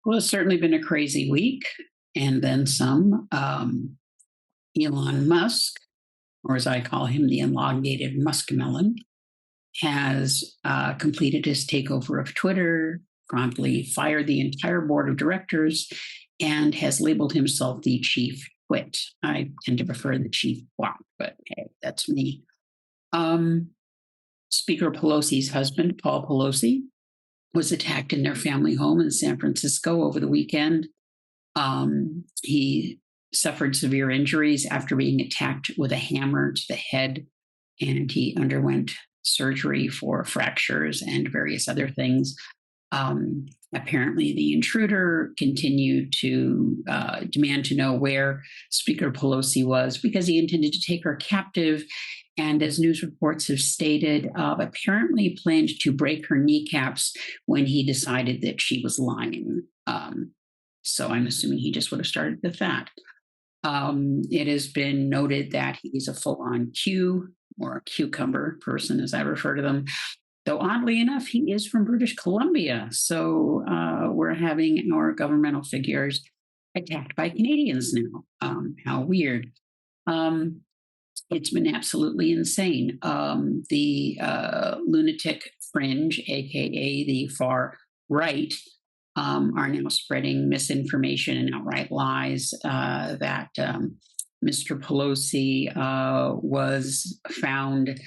Well, it's certainly been a crazy week and then some. Elon Musk, or as I call him, the elongated muskmelon, has completed his takeover of Twitter, promptly fired the entire board of directors, and has labeled himself the chief twit. I tend to prefer the chief twat, but hey, that's me. Um, Speaker Pelosi's husband, Paul Pelosi, was attacked in their family home in San Francisco over the weekend. He suffered severe injuries after being attacked with a hammer to the head, and he underwent surgery for fractures and various other things. Apparently, the intruder continued to demand to know where Speaker Pelosi was because he intended to take her captive. And as news reports have stated, apparently planned to break her kneecaps when he decided that she was lying. So I'm assuming he just would have started with that. It has been noted that he's a full-on Q or a cucumber person, as I refer to them. Though oddly enough, he is from British Columbia. So we're having our governmental figures attacked by Canadians now. How weird. It's been absolutely insane. The lunatic fringe, aka the far right, are now spreading misinformation and outright lies that Mr. Pelosi was found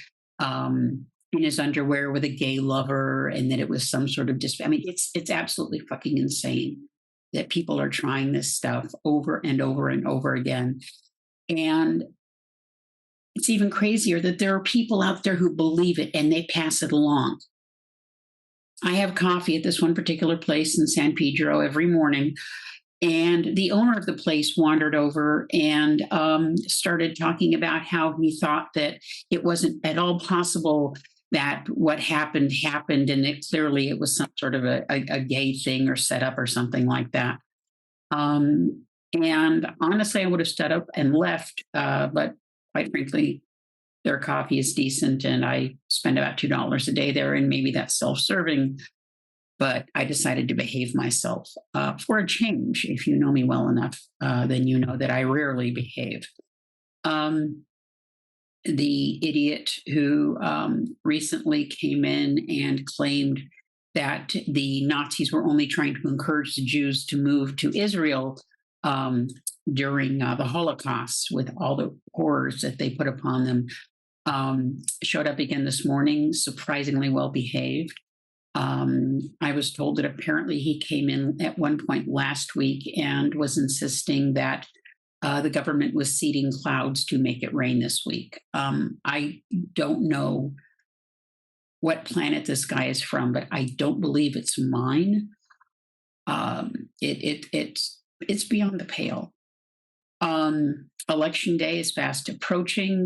in his underwear with a gay lover, and that it was some sort of I mean, it's absolutely fucking insane that people are trying this stuff over and over and over again. And it's even crazier that there are people out there who believe it and they pass it along. I have coffee at this one particular place in San Pedro every morning, and the owner of the place wandered over and started talking about how he thought that it wasn't at all possible that what happened, and it clearly it was some sort of a gay thing or setup or something like that. And honestly, I would have stood up and left, but quite frankly, their coffee is decent, and I spend about $2 a day there, and maybe that's self-serving. But I decided to behave myself for a change. If you know me well enough, then you know that I rarely behave. The idiot who recently came in and claimed that the Nazis were only trying to encourage the Jews to move to Israel during the Holocaust, with all the horrors that they put upon them, showed up again this morning, surprisingly well behaved. I was told that apparently he came in at one point last week and was insisting that the government was seeding clouds to make it rain this week. I don't know what planet this guy is from, but I don't believe it's mine. It's beyond the pale. Election day is fast approaching.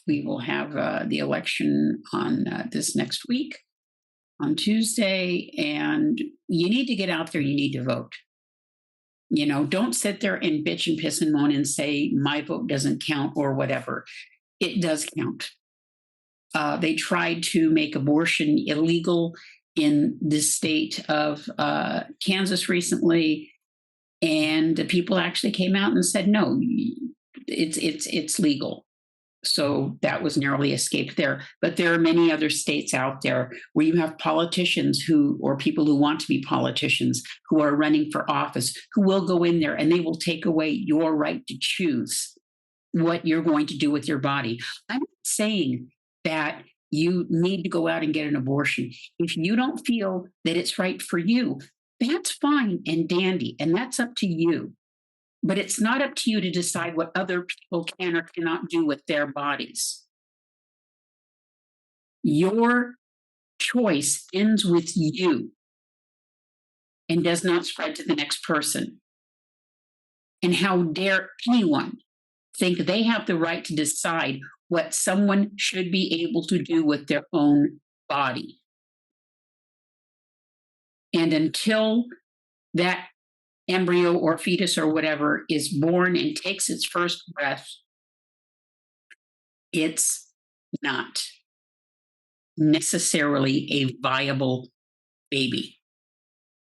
We will have the election on this next week on Tuesday, and you need to get out there. You need to vote. You know, don't sit there and bitch and piss and moan and say my vote doesn't count or whatever. It does count. They tried to make abortion illegal in the state of Kansas recently, and the people actually came out and said no, it's legal. So that was narrowly escaped there. But there are many other states out there where you have politicians or people who want to be politicians, who are running for office, who will go in there and they will take away your right to choose what you're going to do with your body. I'm not saying that you need to go out and get an abortion. If you don't feel that it's right for you, that's fine and dandy, and that's up to you. But it's not up to you to decide what other people can or cannot do with their bodies. Your choice ends with you and does not spread to the next person. And how dare anyone think they have the right to decide what someone should be able to do with their own body? And until that embryo or fetus or whatever is born and takes its first breath, it's not necessarily a viable baby.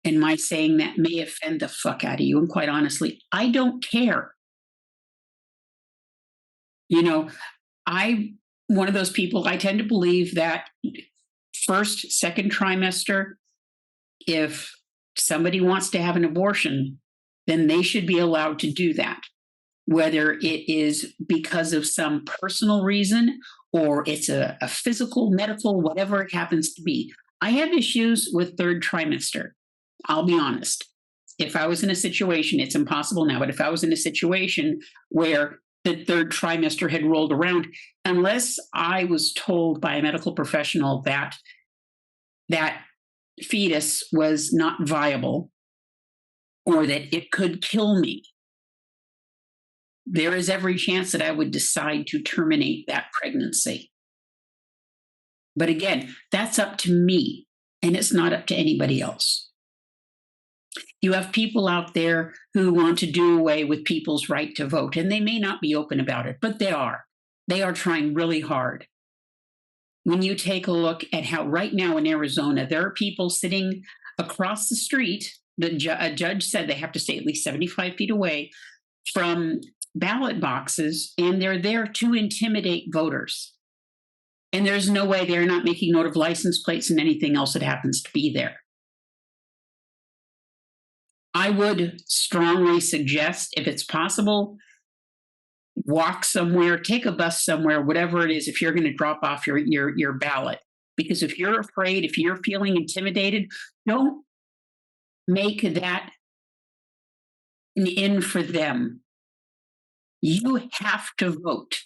And my saying that may offend the fuck out of you. And quite honestly, I don't care. You know, one of those people, I tend to believe that first, second trimester, if somebody wants to have an abortion, then they should be allowed to do that, whether it is because of some personal reason or it's a physical, medical, whatever it happens to be. I have issues with third trimester. I'll be honest. If I was in a situation, it's impossible now, but if I was in a situation where the third trimester had rolled around, unless I was told by a medical professional that that fetus was not viable or that it could kill me, there is every chance that I would decide to terminate that pregnancy. But again, that's up to me, and it's not up to anybody else. You have people out there who want to do away with people's right to vote, and they may not be open about it, but they are. They are trying really hard. When you take a look at how right now in Arizona, there are people sitting across the street, a judge said they have to stay at least 75 feet away from ballot boxes, and they're there to intimidate voters. And there's no way they're not making note of license plates and anything else that happens to be there. I would strongly suggest, if it's possible, walk somewhere, take a bus somewhere, whatever it is, if you're going to drop off your ballot. Because if you're afraid, if you're feeling intimidated, don't make that an in for them. You have to vote.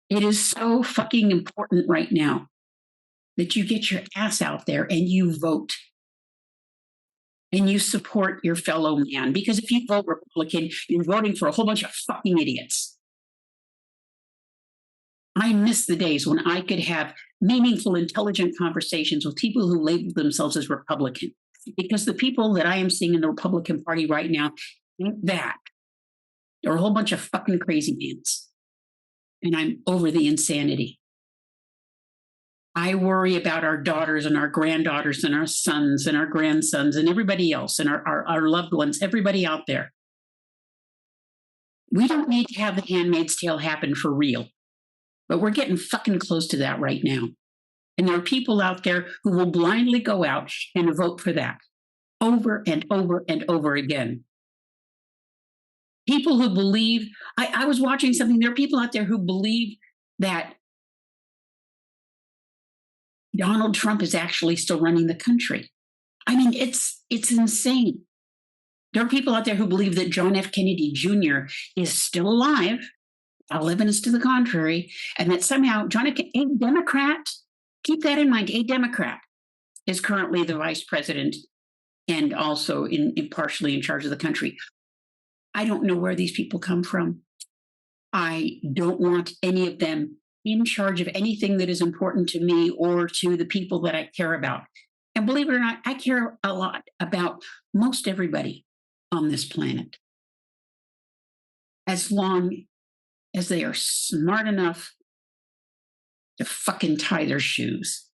It is so fucking important right now that you get your ass out there and you vote. And you support your fellow man. Because if you vote Republican, you're voting for a whole bunch of fucking idiots. I miss the days when I could have meaningful, intelligent conversations with people who label themselves as Republican. Because the people that I am seeing in the Republican Party right now think that. They're a whole bunch of fucking crazy mans. And I'm over the insanity. I worry about our daughters and our granddaughters and our sons and our grandsons and everybody else and our loved ones, everybody out there. We don't need to have the Handmaid's Tale happen for real, but we're getting fucking close to that right now. And there are people out there who will blindly go out and vote for that over and over and over again. People who believe, I was watching something, there are people out there who believe that Donald Trump is actually still running the country. I mean, it's insane. There are people out there who believe that John F. Kennedy Jr. is still alive, all evidence to the contrary, and that somehow John F. Kennedy, a Democrat, keep that in mind, a Democrat is currently the vice president and also partially in charge of the country. I don't know where these people come from. I don't want any of them in charge of anything that is important to me or to the people that I care about. And believe it or not, I care a lot about most everybody on this planet. As long as they are smart enough to fucking tie their shoes,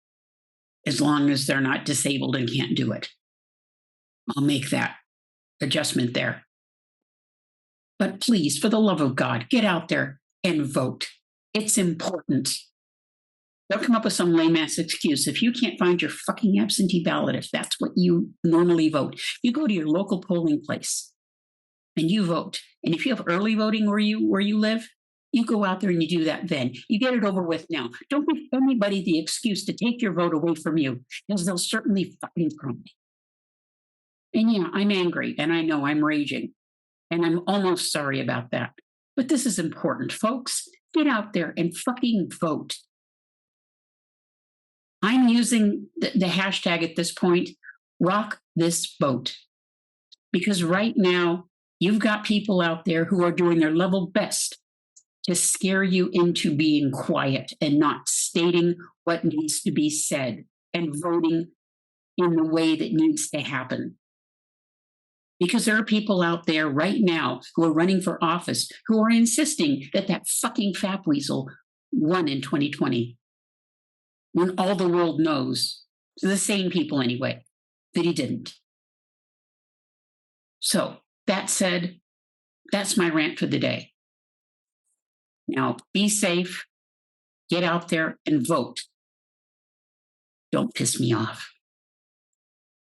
as long as they're not disabled and can't do it. I'll make that adjustment there. But please, for the love of God, get out there and vote. It's important. Don't come up with some lame-ass excuse. If you can't find your fucking absentee ballot, if that's what you normally vote, you go to your local polling place and you vote. And if you have early voting where you live, you go out there and you do that then. You get it over with now. Don't give anybody the excuse to take your vote away from you, because they'll certainly fucking crumble. And yeah, I'm angry, and I know I'm raging, and I'm almost sorry about that. But this is important, folks. Get out there and fucking vote. I'm using the hashtag at this point, rock this boat. Because right now, you've got people out there who are doing their level best to scare you into being quiet and not stating what needs to be said and voting in the way that needs to happen. Because there are people out there right now who are running for office who are insisting that that fucking fap weasel won in 2020. When all the world knows, the sane people anyway, that he didn't. So, that said, that's my rant for the day. Now, be safe, get out there and vote. Don't piss me off.